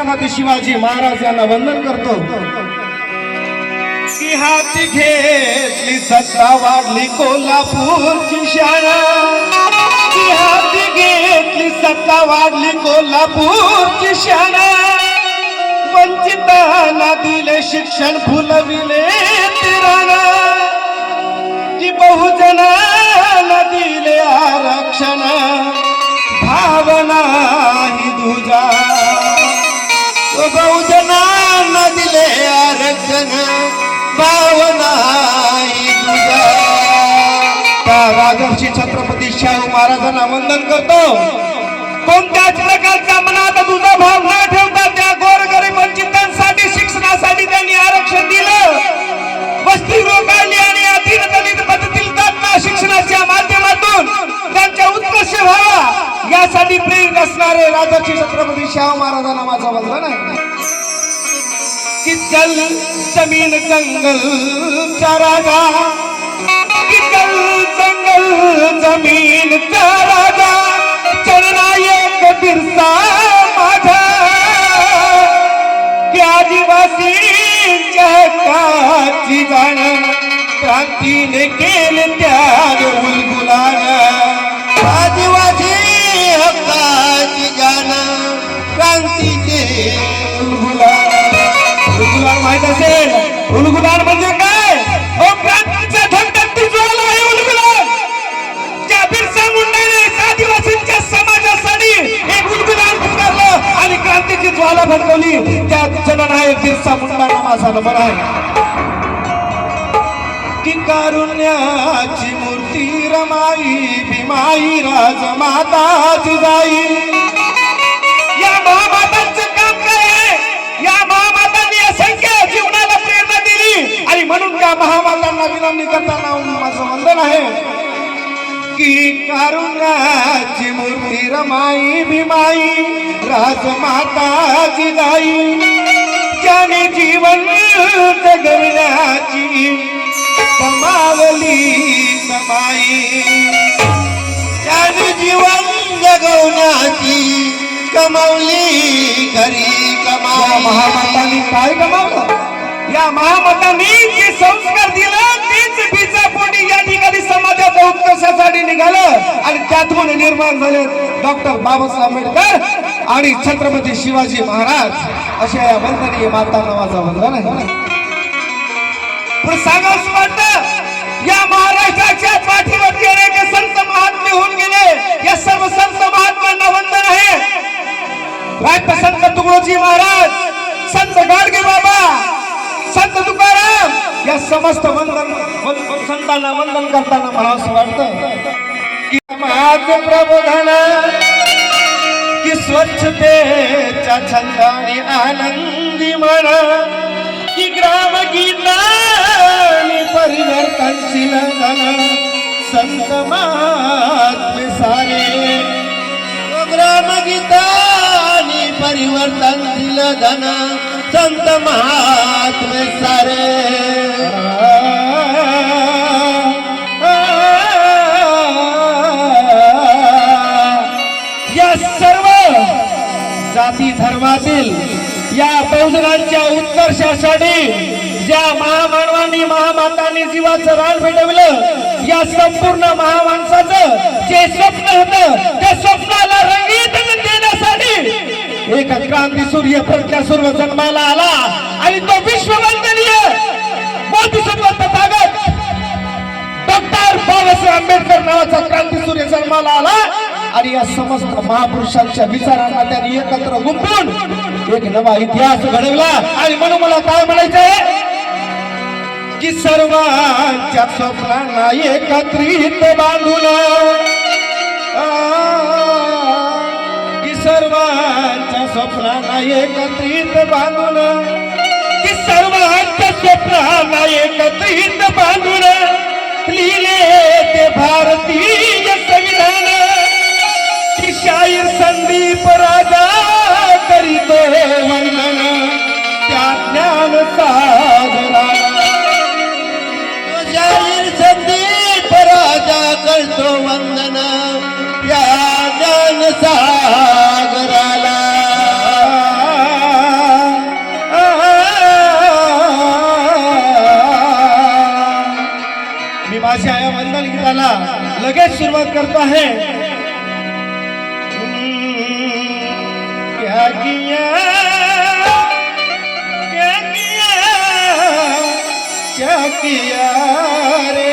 छत्रपती शिवाजी महाराज यांना वंदन करतो की हाती घेतली सत्ता वाढली कोल्हापूरची शाळा, की हाती घेतली सत्ता वाढली कोल्हापूरची शाळा, वंचितांना दिले शिक्षण फुलविले तिराणा, की बहुजनांना दिले आरक्षण भावना ही दुजा, बहुजनांना दिले आरक्षण भावना ही दुजा. त्या राजर्षी छत्रपती शाहू महाराजांना वंदन करतो. कोणत्याच प्रकारच्या मनात तुझा भाव न ठेवता त्या गोरगरीब वंचितांसाठी शिक्षणासाठी त्यांनी आरक्षण दिलं, वसतिगृह काढली आणि अधीन दलित पद्धतीतील तज्ञ शिक्षणाच्या माध्यमातून त्यांच्या उत्कर्ष व्हावा यासाठी प्रेरित असणारे राजर्षी छत्रपती शाहू महाराजांना माझा वंदन आहे. कि जल जमीन जंगल चा राजा, कि जल जंगल जमीन चा राजा, जननायक बिरसा माझा, की आदिवासींच्या हक्काची जाण क्रांतीने केले त्याग उलगुलान, आदिवासी हक्काची जाण क्रांतीचे उलगुलान. उलगुलान माहित असेल, उलगुलान म्हणजे काय? क्रांतीचा धगधगती ज्वाला आहे उलगुलान. त्या बिरसा मुंडाने आदिवासींच्या समाजासाठी एक उलगुलान पुकारलं आणि क्रांतीची ज्वाला भडकवली. त्या जननायक बिरसा मुंडांना माझा नमन आहे. की कारुण्याची मूर्ती रमाई भीमाई राजमाता जिजाई, या महामातांचं काम काय आहे? या महामातांनी असंख्य जीवनाला प्रेरणा दिली आणि म्हणून त्या महामातांना विनम्र करताना माझं वंदन आहे. की कारुण्याची मूर्ती रमाई भीमाई राजमाता जिजाई, ज्याने जीवन जगविण्याची कमावली कमाई, ज्याने जीवन जगवण्याची कमावली खरी कमाई. महामातांनी काय कमावलं? या महामातांनी जे संस्कार दिलं तेच बीजापोटी या ठिकाणी समाजाच्या उत्कर्षासाठी निघालं आणि त्यातून निर्माण झाले डॉक्टर बाबासाहेब आंबेडकर आणि छत्रपती शिवाजी महाराज. अशा या वंदनीय मातांना माझा वंदन आहे. पण सांगावंसं वाटतं या महाराष्ट्राच्या पाठीवरती अनेक संत महात्मे होऊन गेले. या सर्व संत महात्म्यांना वंदन आहे. संत तुकडोजी महाराज, संत गाडगे बाबा, संत तुकाराम या समस्त संतांना वंदन करताना मला असं वाटतं की माझं प्रबोधन की स्वच्छतेच्या छंदाने आनंदी मन, की ग्रामगीताने परिवर्तनशील धन संत महात्मे सारे, ग्रामगीताने परिवर्तनशील धन संत महात्मे सारे. या सर्व जाती धर्मातील या बहुजनांच्या उत्कर्षासाठी ज्या महामानवांनी महामातांनी जीवाचं रान भेटवलं, या संपूर्ण महामाणसाचं जे स्वप्न होतं त्या स्वप्नाला रंगीत देण्यासाठी एक क्रांती सूर्य प्रज्ञासूर्य जन्माला आला आणि तो विश्ववंदनीय बोधिसत्व तथागत डॉक्टर बाबासाहेब आंबेडकर नावाचा क्रांती सूर्य जन्माला आला आणि या समस्त महापुरुषांच्या विचारांना त्यांनी एकत्र गुंफून एक नवा इतिहास घडवला. आणि म्हणून मला काय म्हणायचं आहे की सर्वांच्या स्वप्नांना एकत्रित बांधून, की सर्वांच्या स्वप्नांना एकत्रित बांधून, की सर्वांच्या स्वप्नांना एकत्रित बांधून लिहिले ते भारतीय संविधान, की शाहीर संदीप राजा करीतो वंदन त्या ज्ञान सागराला, शाहीर संदीप राजा करतो वंदन त्या ज्ञान सागराला. गीताला लगेच सुरुवात करतो आहे. क्या किया क्या किया क्या किया रे.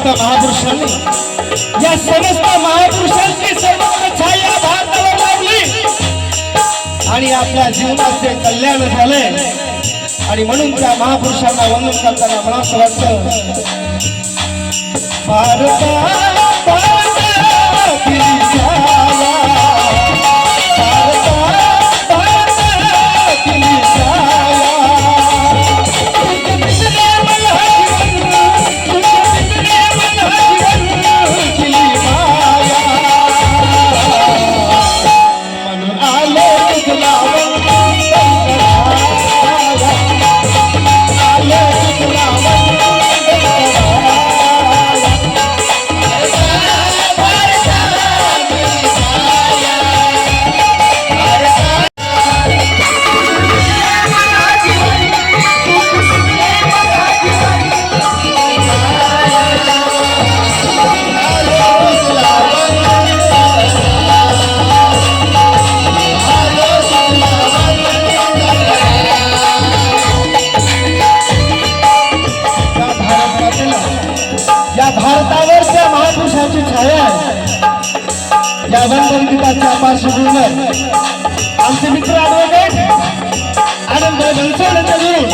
महापुरुषांनी या समस्त महापुरुषांची सर्वत्र छाया भारतावर लावली आणि आपल्या जीवनाचे कल्याण झाले. आणि म्हणून त्या महापुरुषांना वंदन करताना मला असं वाटतं, भारता या वंदन गीताच्या पार्श्वभूमीवर आमचे मित्र ॲडव्होकेट आनंद बनसोड यांच्या घरून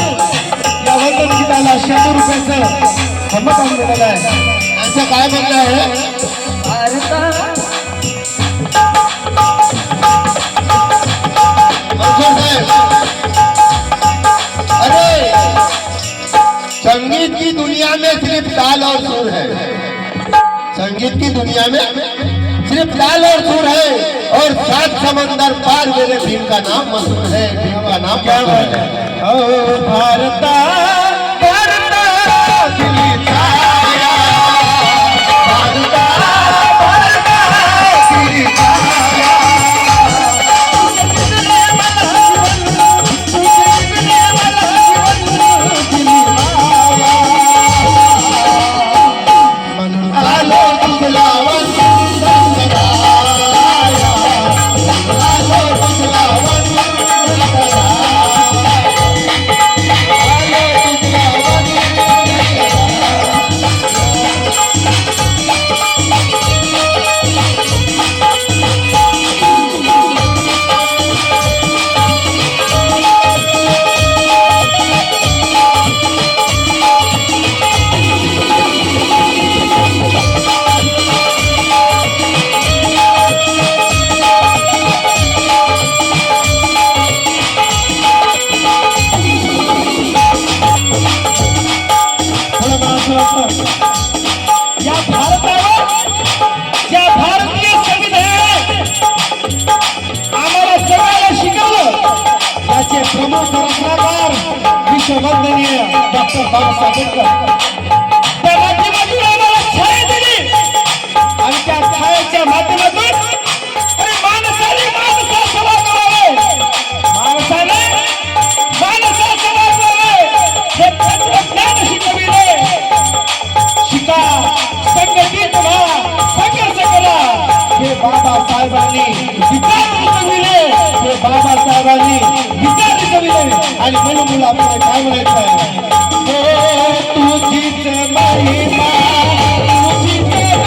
या वंदन गीताला 100 रुपयाचं किंमत आणलेलं आहे. असं काय म्हणणं आहे? अरे संगीत की दुनिया में सिर्फ ताल और सुर है. संगीत की दुनिया में सिर्फ ताल और सुर है और 7 समंदर पार मेरे भीम का नाम मशहूर है. भीम का नाम क्या है? ओ भारता भारता दिली छाया, भारता भारता दिली छाया. या भारतावर या भारतीय संविधानाने आम्हाला सगळ्याला शिकवलं. याचे प्रमुख रचनाकार विश्ववंदनीय डॉक्टर बाबासाहेब आंबेडकर. त्या माध्यमातून आम्हाला छाया दिली आणि त्या छायाच्या माध्यमातून माणसाने माणसाचं वागवावे, माणसाने माणसाचं वागवावे हे तत्वज्ञान शिकविले. शिका, संघटित व्हा, संघर्ष करा हे बाबासाहेबांनी विचार शिकविले. हे बाबासाहेबांनी विचार शिकविले. आणि म्हणून मुलं आपल्याला काय म्हणायचं आहे? तुझीच महिमा तुझीच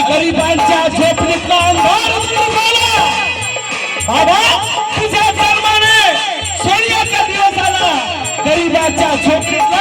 गरिबांच्या झोपडीतला अंधार दूर झाला. बाबा तुझ्या धर्माने सोन्याचा दिवस आला. गरिबांच्या झोपडीतला